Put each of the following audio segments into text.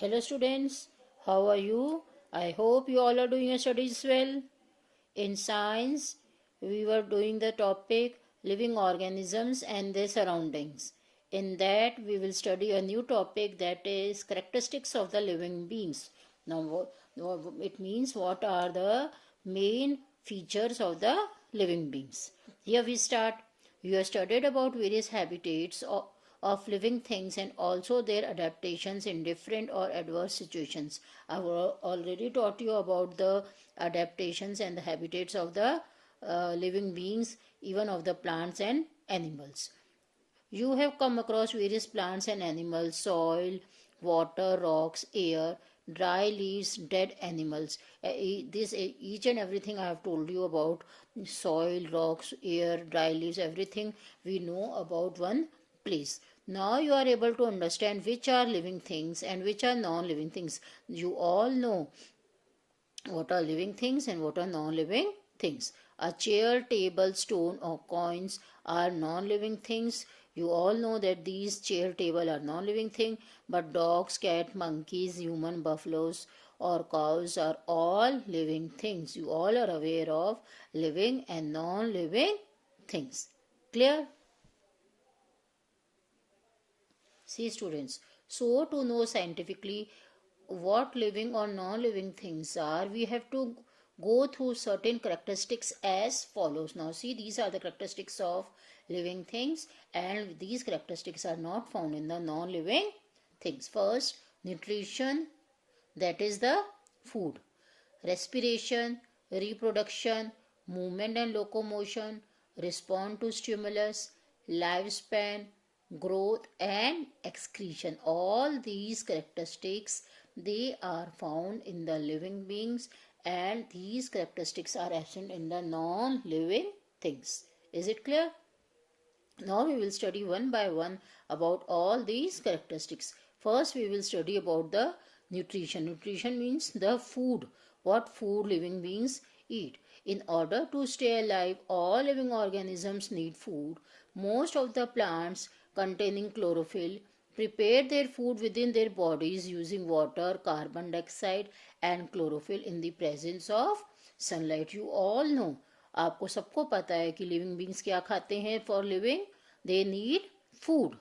Hello students, how are you? I hope you all are doing your studies well. In science, we were doing the topic living organisms and their surroundings. In that, we will study a new topic, that is characteristics of the living beings. Now, it means what are the main features of the living beings. Here we start. We have studied about various habitats of living things and also their adaptations in different or adverse situations. I've already taught you about the adaptations and the habitats of the living beings, even of the plants and animals. You have come across various plants and animals, soil, water, rocks, air, dry leaves, dead animals. Each and everything I have told you about: soil, rocks, air, dry leaves, everything we know about one place. Now you are able to understand which are living things and which are non-living things. You all know what are living things and what are non-living things. A chair, table, stone or coins are non-living things. You all know that these chair, table are non-living thing, but dogs, cat, monkeys, human, buffaloes or cows are all living things. You all are aware of living and non-living things. Clear? See students, so to know scientifically what living or non-living things are, we have to go through certain characteristics as follows. Now see, these are the characteristics of living things and these characteristics are not found in the non-living things. First, nutrition, that is the food. Respiration, reproduction, movement and locomotion, respond to stimulus, lifespan, growth and excretion. All these characteristics, they are found in the living beings and these characteristics are absent in the non-living things. Is it clear? Now we will study one by one about all these characteristics. First we will study about the nutrition. Nutrition means the food, what food living beings eat. In order to stay alive, all living organisms need food. Most of the plants containing chlorophyll prepare their food within their bodies using water, carbon dioxide and chlorophyll in the presence of sunlight. You all know, आपको सबको पता है कि living beings क्या खाते हैं for living. They need food.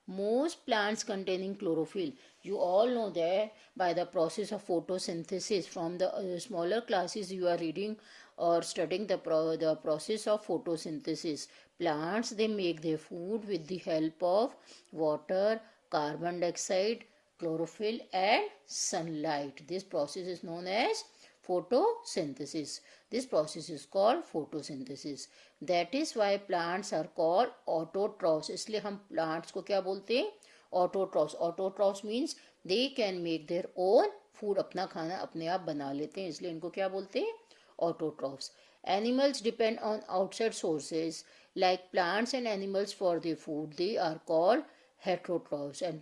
Most plants containing chlorophyll, you all know that by the process of photosynthesis. From the smaller classes you are reading or studying the process of photosynthesis. Plants, they make their food with the help of water, carbon dioxide, chlorophyll and sunlight. This process is known as photosynthesis. This process is called photosynthesis. That is why plants are called autotrophs. इसलिए हम plants को क्या बोलते हैं? Autotrophs. Autotrophs means they can make their own food. अपना खाना अपने आप बना लेते हैं, इसलिए इनको क्या बोलते हैं? Autotrophs. Animals depend on outside sources like plants and animals for their food. They are called heterotrophs. And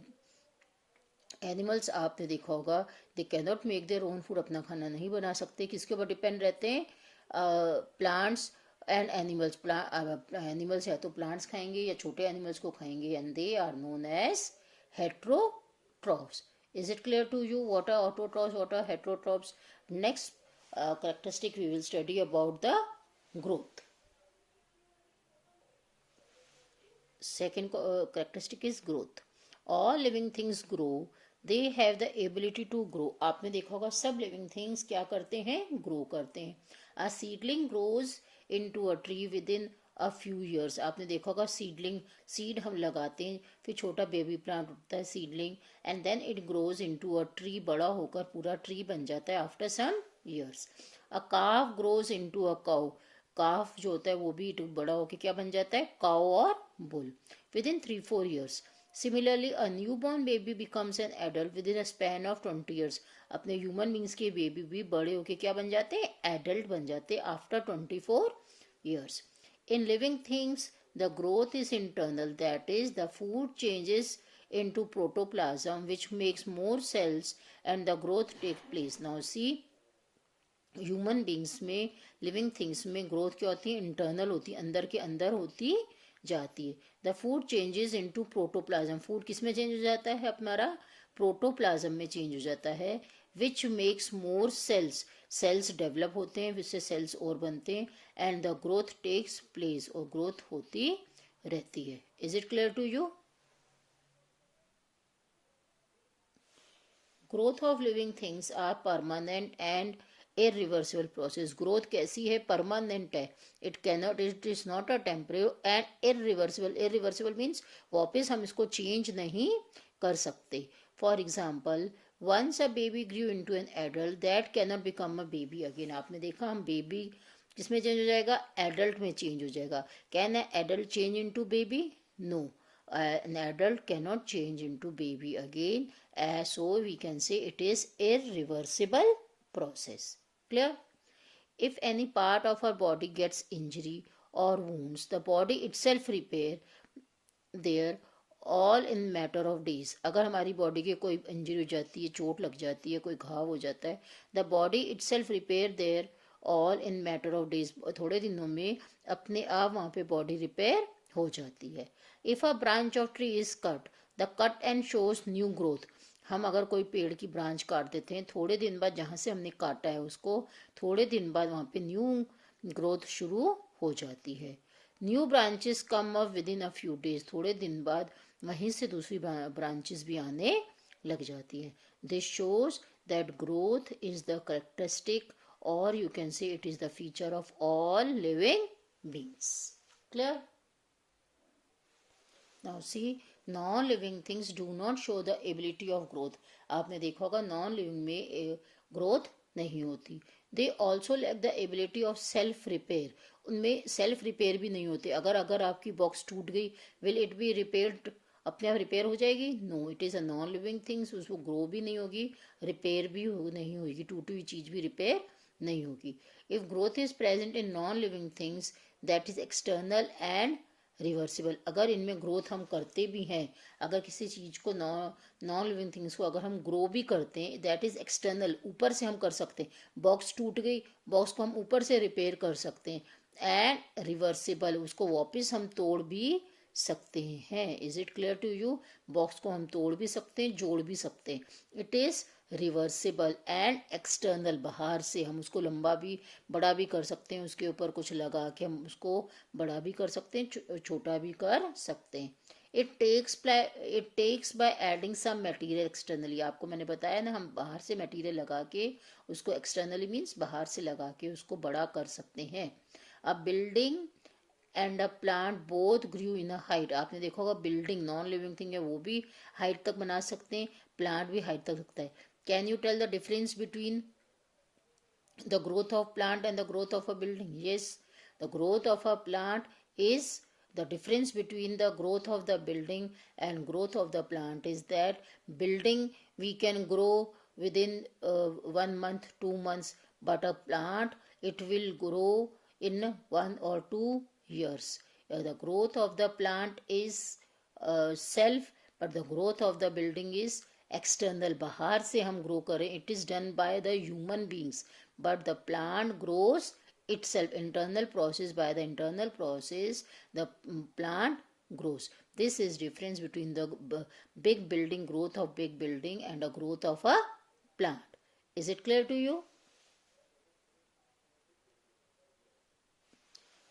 animals आपने देखा होगा, they can not make their own food. अपना खाना नहीं बना सकते. किसके ऊपर डिपेंड रहते हैं? Plants and animals. एनिमल्स या तो प्लांट्स खाएंगे या छोटे एनिमल्स को खाएंगे and they are known as heterotrophs. Is it clear to you what are autotrophs, what are heterotrophs? Next characteristic we will study about the growth. Second characteristic is growth. All living things grow. They have the ability to grow. आपने देखा होगा सब living things क्या करते हैं? Grow करते हैं. A seedling grows into a tree within a few years. आपने देखा होगा seedling, seed हम लगाते हैं, फिर छोटा baby plant उठता है seedling and then it grows into a tree. बड़ा होकर पूरा tree बन जाता है after some years. A calf grows into a cow. काफ जो होता है वो भी बड़ा होकर क्या बन जाता है? काउ और bull. Within 3-4 years. Similarly, a newborn baby becomes an adult within a span of 20 years. अपने ह्यूमन बींग्स के बेबी भी बड़े होके क्या बन जाते हैं? एडल्ट बन जाते हैं after 24 years. In living things, the growth is internal. That is, the food changes into protoplasm which makes more cells and the growth takes place. Now see, human beings में, लिविंग थिंग्स में growth क्या होती है? Internal होती है, अंदर के अंदर होती जाती है. The food changes into protoplasm. Food किस में चेंज हो जाता है? हमारा प्रोटोप्लाज्म में चेंज हो जाता है. Which makes more cells. Cells develop होते हैं, जिससे सेल्स और बनते हैं. And the growth takes place. और ग्रोथ होती रहती है. Is it clear to you? Growth of living things are permanent and irreversible process. Growth कैसी है? परमानेंट है. It cannot, it is not a temporary. And irreversible. Irreversible means वापस हम इसको चेंज नहीं कर सकते. For example, once a baby Guru into an adult, that cannot become a baby again. आपने देखा, हम बेबी किसमें चेंज हो जाएगा? एडल्ट में चेंज हो जाएगा. Can a adult change into baby? No. An adult cannot change into baby again, so we can say it is irreversible process. Clear? If any part of our body gets injury or wounds, the body itself repair there all in matter of days. अगर हमारी body के कोई injury हो जाती है, चोट लग जाती है, कोई घाव हो जाता है, the body itself repair there all in matter of days. थोड़े दिनों में अपने आप वहाँ पे बॉडी रिपेयर हो जाती है. If a branch of tree is cut, the cut and shows new growth. हम अगर कोई पेड़ की ब्रांच काट देते हैं, थोड़े दिन बाद जहाँ से हमने काटा है उसको, थोड़े दिन बाद वहाँ पे न्यू ग्रोथ शुरू हो जाती है. New branches come up with in a few days. थोड़े दिन बाद वहीं से दूसरी ब्रांचेस भी आने लग जाती है. This shows that growth is the characteristic, और you can say it is the feature of all living beings. Clear? Now see, non-living things do not show the ability of growth. आपने देखा होगा non-living में growth नहीं होती. They also lack the ability of self repair. उनमें self repair भी नहीं होती. अगर आपकी बॉक्स टूट गई, will it be repaired? अपने आप रिपेयर हो जाएगी? No, it is a non living things. उसको ग्रो भी नहीं होगी, रिपेयर भी नहीं होगी, टूटी हुई चीज़ भी रिपेयर नहीं होगी. If growth is present in non living things, that is external and reversible. अगर इनमें ग्रोथ हम करते भी हैं, अगर किसी चीज़ को नॉन लिविंग थिंग्स को अगर हम ग्रो भी करते हैं, दैट इज़ एक्सटर्नल. ऊपर से हम कर सकते हैं. बॉक्स टूट गई, बॉक्स को हम ऊपर से रिपेयर कर सकते हैं. एंड रिवर्सिबल, उसको वापस हम तोड़ भी सकते हैं. Is it clear to you? Box को हम तोड़ भी सकते हैं, जोड़ भी सकते हैं. It is reversible and external. बाहर से हम उसको लंबा भी बड़ा भी कर सकते हैं, उसके ऊपर कुछ लगा के हम उसको बड़ा भी कर सकते हैं, छोटा भी कर सकते हैं. It takes by adding some material externally. आपको मैंने बताया ना, हम बाहर से मटेरियल लगा के उसको, एक्सटर्नली मीन्स बाहर से लगा के उसको बड़ा कर सकते हैं. अब building and a plant both grew in a height. आपने देखा होगा, बिल्डिंग नॉन लिविंग थिंग है, वो भी हाइट तक बना सकते हैं, प्लांट भी हाइट तक सकता है. Can you tell the difference between the growth of plant and the growth of a building? Yes, the growth of a plant is, the difference between the growth of the building and growth of the plant is that building we can grow within 1 month, 2 months, but a plant it will grow in 1 or 2 years. The growth of the plant is self, but the growth of the building is external. बाहर से हम grow करें, it is done by the human beings, but the plant grows itself. Internal process, by the internal process the plant grows. This is difference between the big building, growth of big building, and a growth of a plant. Is it clear to you?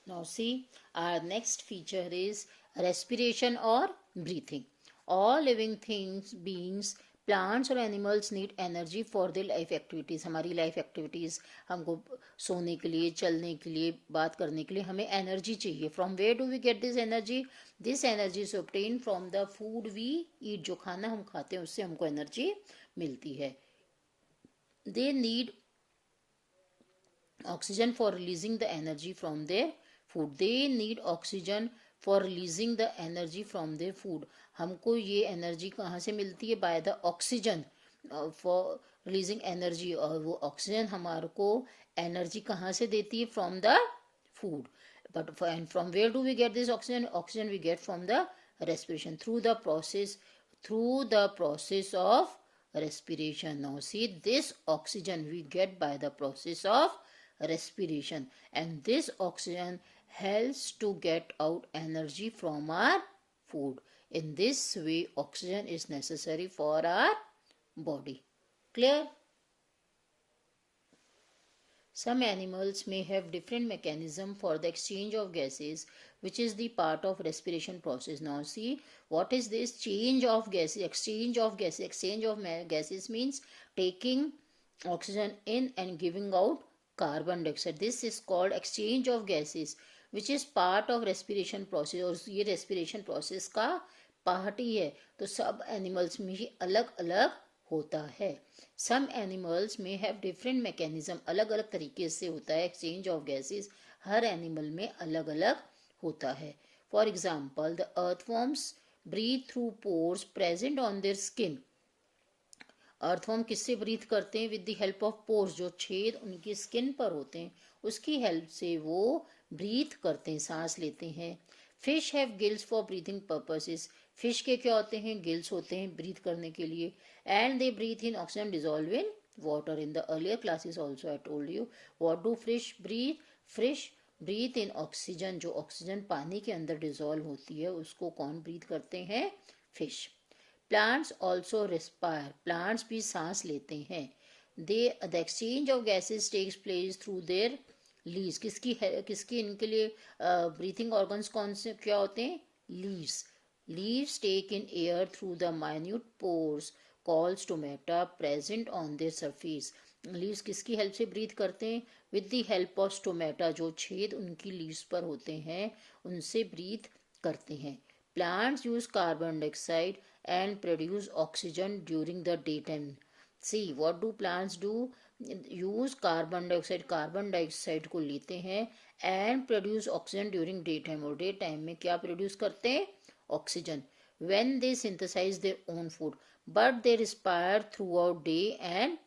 Now see, our next feature is respiration or breathing. All living things, beings, plants और animals need energy for the life activities. हमारी life activities, हमको सोने के लिए, चलने के लिए, बात करने के लिए हमें एनर्जी चाहिए. From where do we get this energy? This energy is obtain from the food we eat. जो खाना हम खाते हैं उससे हमको एनर्जी मिलती है. They need oxygen for releasing the energy from their food. They need oxygen for releasing the energy from their food. हमको ये एनर्जी कहाँ से मिलती है? By the oxygen for releasing energy. और वो ऑक्सीजन हमारे को एनर्जी कहाँ से देती है? From the food. But and from where do we get this oxygen? Oxygen we get from the respiration, through the process of respiration. Now see, this oxygen we get by the process of respiration, and this oxygen helps to get out energy from our food. In this way, oxygen is necessary for our body. Clear? Some animals may have different mechanism for the exchange of gases, which is the part of respiration process. Now see, what is this change of gases? Exchange of gases. Exchange of gases means taking oxygen in and giving out carbon dioxide. This is called exchange of gases, which is part of respiration process. और ये respiration process का part ही है. तो सब animals में ही अलग अलग होता है. सम एनिमल्स में हैव डिफरेंट मैकेनिज्म, अलग अलग तरीके से होता है एक्सचेंज ऑफ गैसेस. हर एनिमल में अलग अलग होता है. For example, the earthworms breathe through pores present on their skin. Earthworm किससे ब्रीथ करते हैं? With the help of pores, जो छेद उनकी स्किन पर होते हैं उसकी हेल्प से वो ब्रीथ करते हैं, सांस लेते हैं. Fish have gills for breathing purposes. Fish के क्या होते हैं? गिल्स होते हैं ब्रीथ करने के लिए. And they breathe in oxygen dissolve in water. In the earlier classes also I told you what do fish breathe. Fish breathe in oxygen. जो ऑक्सीजन पानी के अंदर डिजॉल्व होती है उसको कौन ब्रीथ करते हैं? Fish. Plants also respire. Plants भी सांस लेते हैं. The exchange of gases takes place through their leaves. किसकी इनके लिए ब्रीथिंग ऑर्गन्स कौन से क्या होते हैं? Leaves. Leaves take in air through the minute pores called stomata present on their surface. Leaves किसकी हेल्प से ब्रीथ करते हैं? With the help of stomata, जो छेद उनकी लीव्स पर होते हैं उनसे ब्रीथ करते हैं. Plants use carbon dioxide and produce oxygen during the daytime. See, what do plants do? Use carbon dioxide. Carbon dioxide को लेते हैं and produce oxygen during daytime. और डे टाइम में क्या प्रोड्यूस करते हैं? Oxygen. when they synthesize their own food, but they respire throughout day and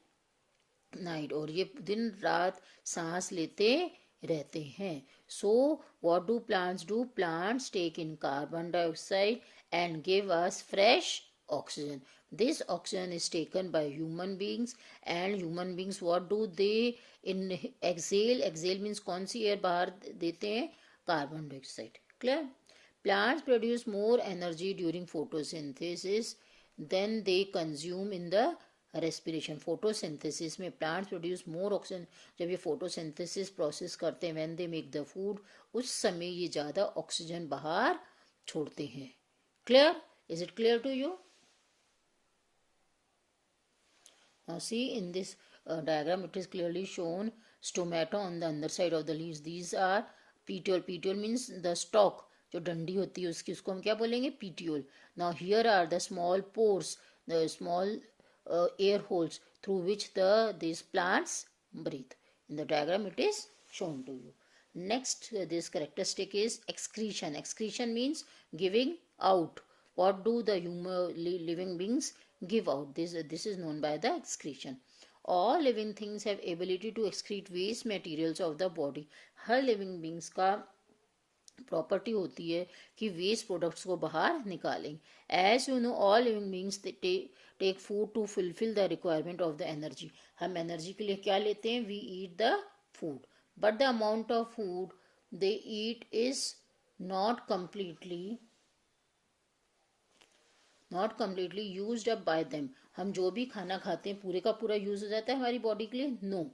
night. और ये दिन रात सांस लेते रहते हैं. So what do plants do? Plants take in carbon dioxide and give us fresh oxygen. This oxygen is taken by human beings, and human beings what do they in exhale? Exhale means कौन सी air बाहर देते हैं? Carbon dioxide. Clear? Plants produce more energy during photosynthesis than they consume in the respiration. Photosynthesis में plants produce more oxygen. जब ये photosynthesis process करते हैं when they make the food, उस समय ये ज़्यादा ऑक्सीजन बाहर छोड़ते हैं. Clear? Is it clear to you? Now see, in this diagram it is clearly shown stomata on the underside of the leaves. These are petiole. Petiole means the stalk. जो डंडी होती है उसकी, उसको हम क्या बोलेंगे? petiole. Now here are the small pores, the small air holes through which these plants breathe. In the diagram it is shown to you. Next, this characteristic is excretion. Excretion means giving out. What do the living beings give out? This is known by the excretion. All living things have ability to excrete waste materials of the body. हर living beings का property होती है कि waste products को बाहर निकालें. As you know, all living beings take food to fulfil the requirement of the energy. हम energy के लिए क्या लेते हैं? We eat the food, but the amount of food they eat is not completely used up by them. हम जो भी खाना खाते हैं पूरे का पूरा यूज हो जाता है हमारी बॉडी के लिए? No.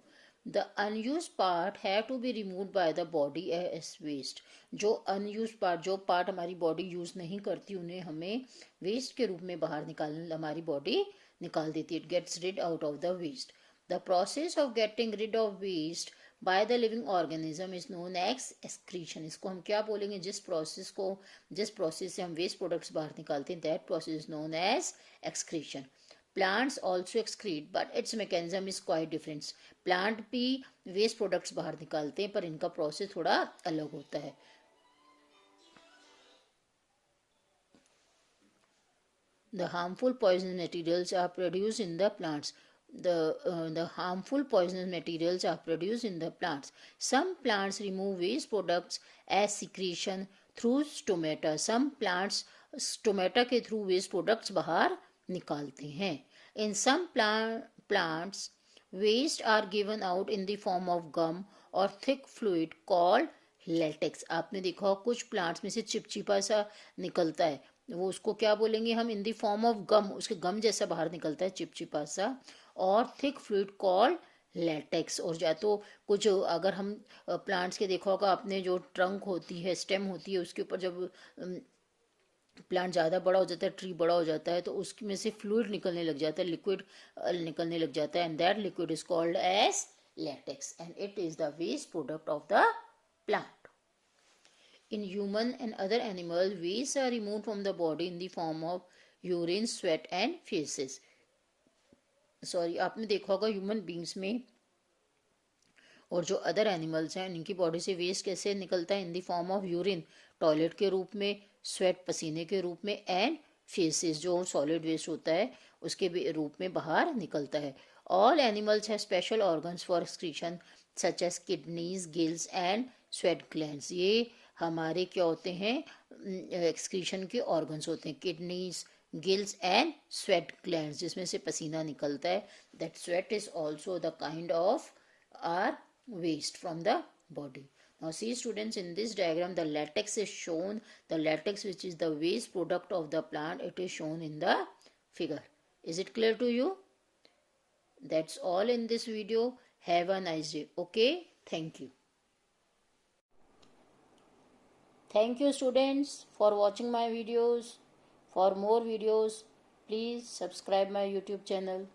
The unused part have to be removed by the body as waste. जो unused part, जो पार्ट हमारी बॉडी यूज नहीं करती, उन्हें हमें वेस्ट के रूप में बाहर हमारी बॉडी निकाल देती है. It gets rid out of the waste. The process of getting rid of waste by the living organism is known as excretion. इसको हम क्या बोलेंगे? जिस प्रोसेस से हम वेस्ट प्रोडक्ट्स बाहर निकालते हैं, that process is known as excretion. Plants also excrete, but its mechanism is quite different. Plant भी वेस्ट प्रोडक्ट्स बाहर निकालते हैं पर इनका प्रोसेस थोड़ा अलग होता है. The harmful poisonous materials are produced in the plants. The harmful poisonous materials are produced in the plants. Some plants remove waste products as secretion through stomata. Some plants stomata के through waste products बाहर निकालते हैं. In some plants, waste are given out in the form of gum or thick fluid called latex. आपने देखा हो कुछ plants में से चिपचिपा सा निकलता है, वो उसको क्या बोलेंगे हम, इन द फॉर्म ऑफ गम, उसके गम जैसा बाहर निकलता है चिपचिपा सा, और थिक फ्लूइड कॉल्ड लेटेक्स। और या तो कुछ अगर हम प्लांट्स के देखा होगा आपने, जो ट्रंक होती है, स्टेम होती है, उसके ऊपर जब प्लांट ज़्यादा बड़ा हो जाता है, ट्री बड़ा हो जाता है, तो उसमें से फ्लूइड निकलने लग जाता है, लिक्विड निकलने लग जाता है, and that liquid is called as latex, and it is the waste product of the plant. In human and other animals, wastes are removed from the body in the form of urine, sweat and feces. Sorry, आपने देखा होगा human beings में और जो other animals हैं इनकी body से waste कैसे निकलता है, in the form of urine, toilet के रूप में, स्वेट, पसीने के रूप में, एंड फेसेस, जो सॉलिड वेस्ट होता है उसके रूप में बाहर निकलता है. All animals have special organs for excretion such as kidneys, gills and sweat glands. ये हमारे क्या होते हैं, एक्सक्रीशन के ऑर्गन्स होते हैं, kidneys, gills and sweat glands, जिसमें से पसीना निकलता है. That sweat is also the kind of are waste from the body. Now see students, in this diagram the latex is shown, the latex which is the waste product of the plant, it is shown in the figure. Is it clear to you? That's all in this video. Have a nice day. Okay, thank you. Thank you students for watching my videos. For more videos please subscribe my YouTube channel.